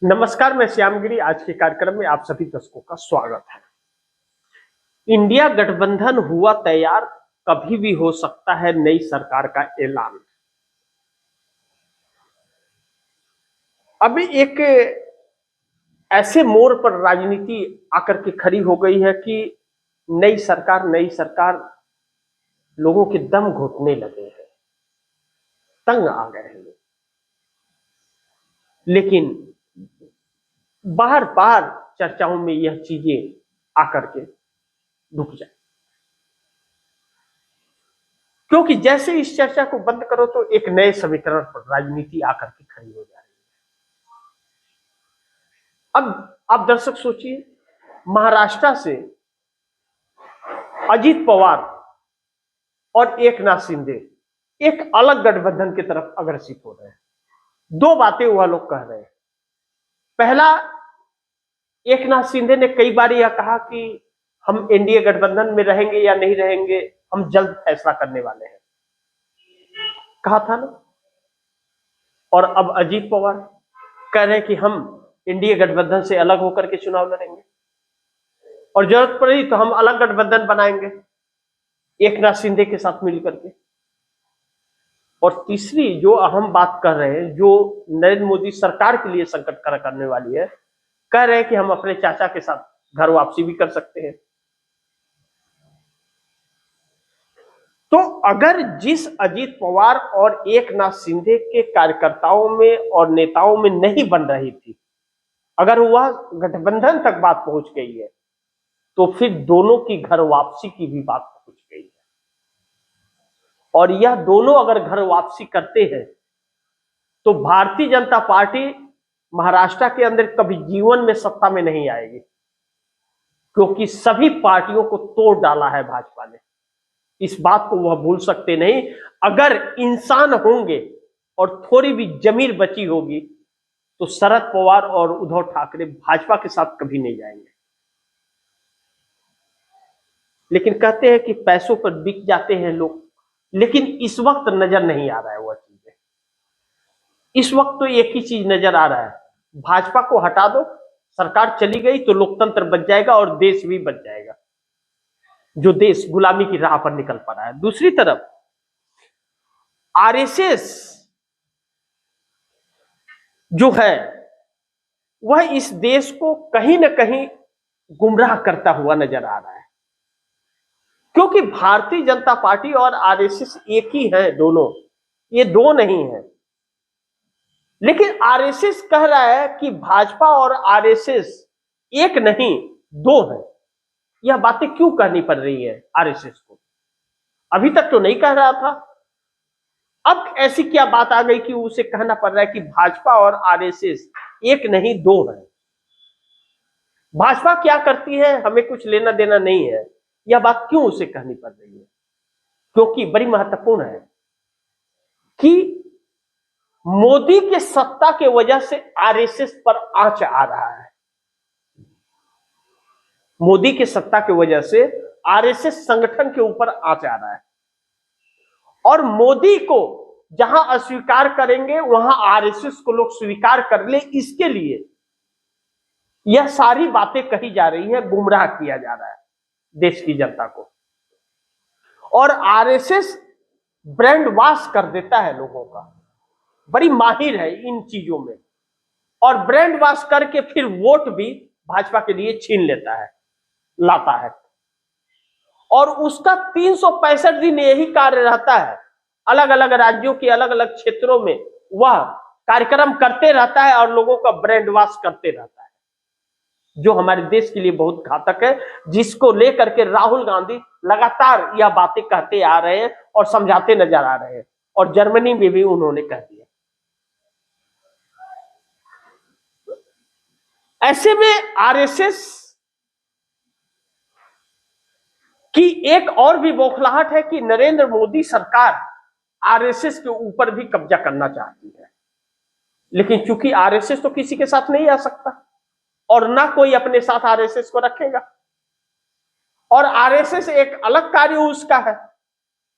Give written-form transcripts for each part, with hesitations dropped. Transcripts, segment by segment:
नमस्कार, मैं श्यामगिरी। आज के कार्यक्रम में आप सभी दर्शकों का स्वागत है। इंडिया गठबंधन हुआ तैयार, कभी भी हो सकता है नई सरकार का ऐलान। अभी एक ऐसे मोड़ पर राजनीति आकर के खड़ी हो गई है कि नई सरकार लोगों के दम घुटने लगे हैं, तंग आ गए हैं लोग। लेकिन बार बार चर्चाओं में यह चीजें आकर के रुक जाए, क्योंकि जैसे इस चर्चा को बंद करो तो एक नए समीकरण पर राजनीति आकर के खड़ी हो जा रही है। अब आप दर्शक सोचिए, महाराष्ट्र से अजीत पवार और एकनाथ शिंदे एक अलग गठबंधन की तरफ अग्रसित हो रहे हैं। दो बातें वह लोग कह रहे हैं। पहला, एकनाथ शिंदे ने कई बार यह कहा कि हम एनडीए गठबंधन में रहेंगे या नहीं रहेंगे, हम जल्द फैसला करने वाले हैं, कहा था ना। और अब अजीत पवार कह रहे हैं कि हम एनडीए गठबंधन से अलग होकर के चुनाव लड़ेंगे और जरूरत पड़ी तो हम अलग गठबंधन बनाएंगे एकनाथ शिंदे के साथ मिलकर के। और तीसरी जो अहम बात कर रहे हैं, जो नरेंद्र मोदी सरकार के लिए संकट खड़ा करने वाली है, कह रहे हैं कि हम अपने चाचा के साथ घर वापसी भी कर सकते हैं। तो अगर जिस अजीत पवार और एकनाथ शिंदे के कार्यकर्ताओं में और नेताओं में नहीं बन रही थी, अगर वह गठबंधन तक बात पहुंच गई है, तो फिर दोनों की घर वापसी की भी बात पहुंच गई है। और यह दोनों अगर घर वापसी करते हैं तो भारतीय जनता पार्टी महाराष्ट्र के अंदर कभी जीवन में सत्ता में नहीं आएगी, क्योंकि सभी पार्टियों को तोड़ डाला है भाजपा ने। इस बात को वह भूल सकते नहीं। अगर इंसान होंगे और थोड़ी भी जमीर बची होगी तो शरद पवार और उद्धव ठाकरे भाजपा के साथ कभी नहीं जाएंगे। लेकिन कहते हैं कि पैसों पर बिक जाते हैं लोग, लेकिन इस वक्त नजर नहीं आ रहा है वह चीजें। इस वक्त तो एक ही चीज नजर आ रहा है, भाजपा को हटा दो, सरकार चली गई तो लोकतंत्र बच जाएगा और देश भी बच जाएगा, जो देश गुलामी की राह पर निकल पड़ा है। दूसरी तरफ आरएसएस जो है वह इस देश को कहीं ना कहीं गुमराह करता हुआ नजर आ रहा है, क्योंकि भारतीय जनता पार्टी और आरएसएस एक ही है, दोनों, ये दो नहीं है। लेकिन आरएसएस कह रहा है कि भाजपा और आरएसएस एक नहीं दो है। यह बातें क्यों कहनी पड़ रही है आरएसएस को? अभी तक तो नहीं कह रहा था, अब ऐसी क्या बात आ गई कि उसे कहना पड़ रहा है कि भाजपा और आरएसएस एक नहीं दो है। भाजपा क्या करती है हमें कुछ लेना देना नहीं है, यह बात क्यों उसे कहनी पड़ रही है? क्योंकि बड़ी महत्वपूर्ण है कि मोदी के सत्ता के वजह से आरएसएस पर आंच आ रहा है। मोदी के सत्ता की वजह से आरएसएस संगठन के ऊपर आंच आ रहा है, और मोदी को जहां अस्वीकार करेंगे वहां आरएसएस को लोग स्वीकार कर ले, इसके लिए यह सारी बातें कही जा रही है, गुमराह किया जा रहा है देश की जनता को। और आरएसएस ब्रांड वॉश कर देता है लोगों का, बड़ी माहिर है इन चीजों में, और ब्रांड वॉश करके फिर वोट भी भाजपा के लिए छीन लेता है, लाता है। और उसका 365 दिन यही कार्य रहता है, अलग अलग राज्यों के अलग अलग क्षेत्रों में वह कार्यक्रम करते रहता है और लोगों का ब्रांड वॉश करते रहता है, जो हमारे देश के लिए बहुत घातक है, जिसको लेकर के राहुल गांधी लगातार यह बातें कहते आ रहे हैं और समझाते नजर आ रहे हैं, और जर्मनी में भी उन्होंने कह दिया। ऐसे में आरएसएस की एक और भी बौखलाहट है कि नरेंद्र मोदी सरकार आरएसएस के ऊपर भी कब्जा करना चाहती है। लेकिन चूंकि आरएसएस तो किसी के साथ नहीं आ सकता और ना कोई अपने साथ आरएसएस को रखेगा, और आरएसएस एक अलग कार्य उसका है,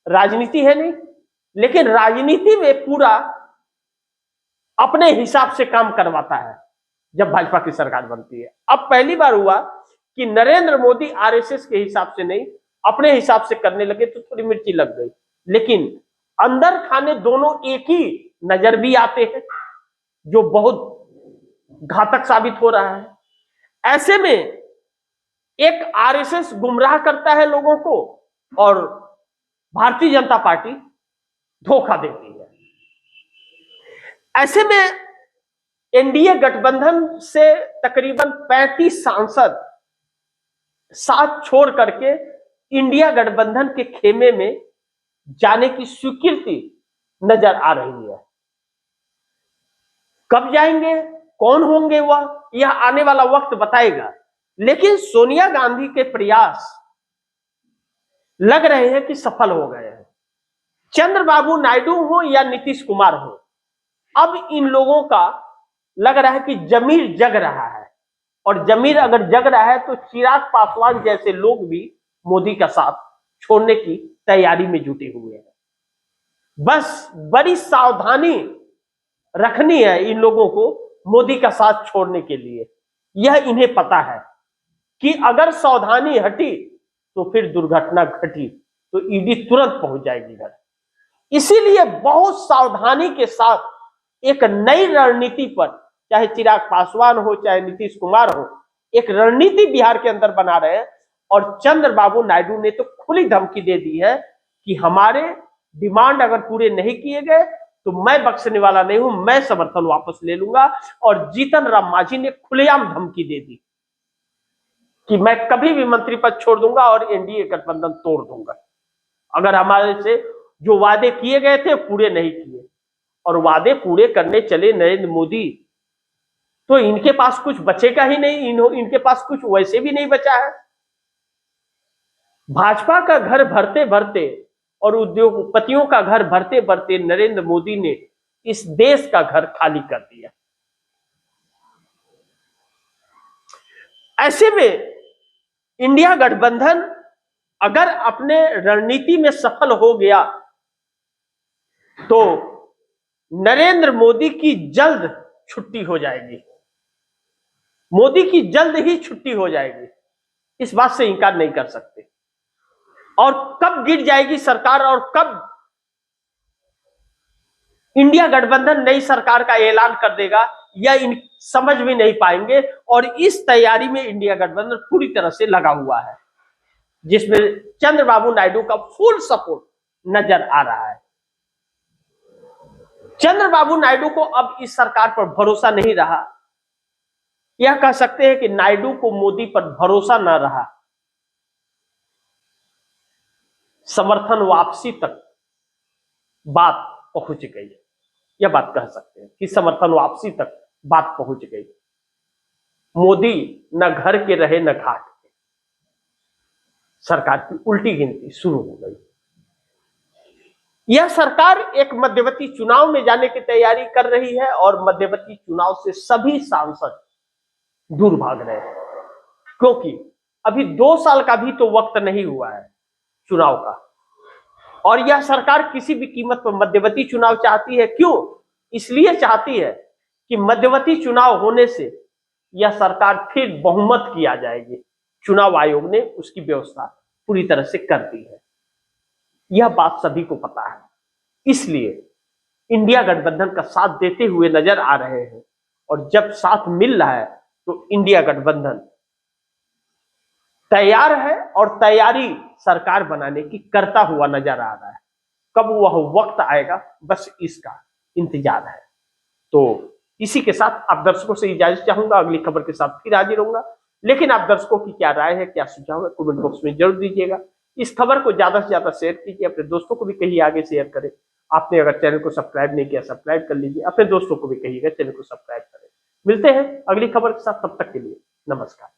राजनीति है नहीं, लेकिन राजनीति में पूरा अपने हिसाब से काम करवाता है। जब भाजपा की सरकार बनती है। अब पहली बार हुआ कि नरेंद्र मोदी आरएसएस के हिसाब से नहीं, अपने हिसाब से करने लगे तो थोड़ी मिर्ची लग गई, लेकिन अंदर खाने दोनों एक ही नजर भी आते हैं, जो बहुत घातक साबित हो रहा है। ऐसे में एक आरएसएस गुमराह करता है लोगों को और भारतीय जनता पार्टी धोखा देती है। ऐसे में एनडीए गठबंधन से तकरीबन 35 सांसद साथ छोड़ करके इंडिया गठबंधन के खेमे में जाने की स्वीकृति नजर आ रही है। कब जाएंगे, कौन होंगे वह, यह आने वाला वक्त बताएगा। लेकिन सोनिया गांधी के प्रयास लग रहे हैं कि सफल हो गए हैं। चंद्रबाबू नायडू हो या नीतीश कुमार हो, अब इन लोगों का लग रहा है कि जमीर जग रहा है, और जमीर अगर जग रहा है तो चिराग पासवान जैसे लोग भी मोदी का साथ छोड़ने की तैयारी में जुटे हुए हैं। बस बड़ी सावधानी रखनी है इन लोगों को मोदी का साथ छोड़ने के लिए। यह इन्हें पता है कि अगर सावधानी हटी तो फिर दुर्घटना घटी, तो ईडी तुरंत पहुंच जाएगी घर। इसीलिए बहुत सावधानी के साथ एक नई रणनीति पर, चाहे चिराग पासवान हो चाहे नीतीश कुमार हो, एक रणनीति बिहार के अंदर बना रहे हैं। और चंद्रबाबू नायडू ने तो खुली धमकी दे दी है कि हमारे डिमांड अगर पूरे नहीं किए गए तो मैं बख्शने वाला नहीं हूं, मैं समर्थन वापस ले लूंगा। और जीतन राम मांझी ने खुलेआम धमकी दे दी कि मैं कभी भी मंत्री पद छोड़ दूंगा और एनडीए गठबंधन तोड़ दूंगा अगर हमारे से जो वादे किए गए थे पूरे नहीं किए। और वादे पूरे करने चले नरेंद्र मोदी तो इनके पास कुछ बचेगा ही नहीं, इनके पास कुछ वैसे भी नहीं बचा है। भाजपा का घर भरते भरते और उद्योगपतियों का घर भरते भरते नरेंद्र मोदी ने इस देश का घर खाली कर दिया। ऐसे में इंडिया गठबंधन अगर अपने रणनीति में सफल हो गया तो नरेंद्र मोदी की जल्द छुट्टी हो जाएगी, मोदी की जल्द ही छुट्टी हो जाएगी, इस बात से इंकार नहीं कर सकते। और कब गिर जाएगी सरकार और कब इंडिया गठबंधन नई सरकार का ऐलान कर देगा, यह इन समझ भी नहीं पाएंगे। और इस तैयारी में इंडिया गठबंधन पूरी तरह से लगा हुआ है, जिसमें चंद्रबाबू नायडू का फुल सपोर्ट नजर आ रहा है। चंद्रबाबू नायडू को अब इस सरकार पर भरोसा नहीं रहा, यह कह सकते हैं कि नायडू को मोदी पर भरोसा न रहा। समर्थन वापसी तक बात पहुंच गई है, यह बात कह सकते हैं कि समर्थन वापसी तक बात पहुंच गई। मोदी न घर के रहे न घाट के, सरकार की उल्टी गिनती शुरू हो गई। यह सरकार एक मध्यवर्ती चुनाव में जाने की तैयारी कर रही है और मध्यवर्ती चुनाव से सभी सांसद दूर भाग रहे हैं, क्योंकि अभी 2 साल का भी तो वक्त नहीं हुआ है चुनाव का। और यह सरकार किसी भी कीमत पर मध्यवर्ती चुनाव चाहती है। क्यों? इसलिए चाहती है कि मध्यवर्ती चुनाव होने से यह सरकार फिर बहुमत की आ जाएगी। चुनाव आयोग ने उसकी व्यवस्था पूरी तरह से कर दी है, यह बात सभी को पता है। इसलिए इंडिया गठबंधन का साथ देते हुए नजर आ रहे हैं, और जब साथ मिल रहा है तो इंडिया गठबंधन तैयार है और तैयारी सरकार बनाने की करता हुआ नजर आ रहा है। कब वह वक्त आएगा, बस इसका इंतजार है। तो इसी के साथ आप दर्शकों से इजाजत चाहूंगा, अगली खबर के साथ फिर हाजिर होऊंगा। लेकिन आप दर्शकों की क्या राय है, क्या सुझाव है, कमेंट बॉक्स में जरूर दीजिएगा। इस खबर को ज्यादा से ज्यादा शेयर कीजिए, अपने दोस्तों को भी कहिए आगे शेयर करें। आपने अगर चैनल को सब्सक्राइब नहीं किया, सब्सक्राइब कर लीजिए, अपने दोस्तों को भी कहिएगा चैनल को सब्सक्राइब करें। मिलते हैं अगली खबर के साथ, तब तक के लिए नमस्कार।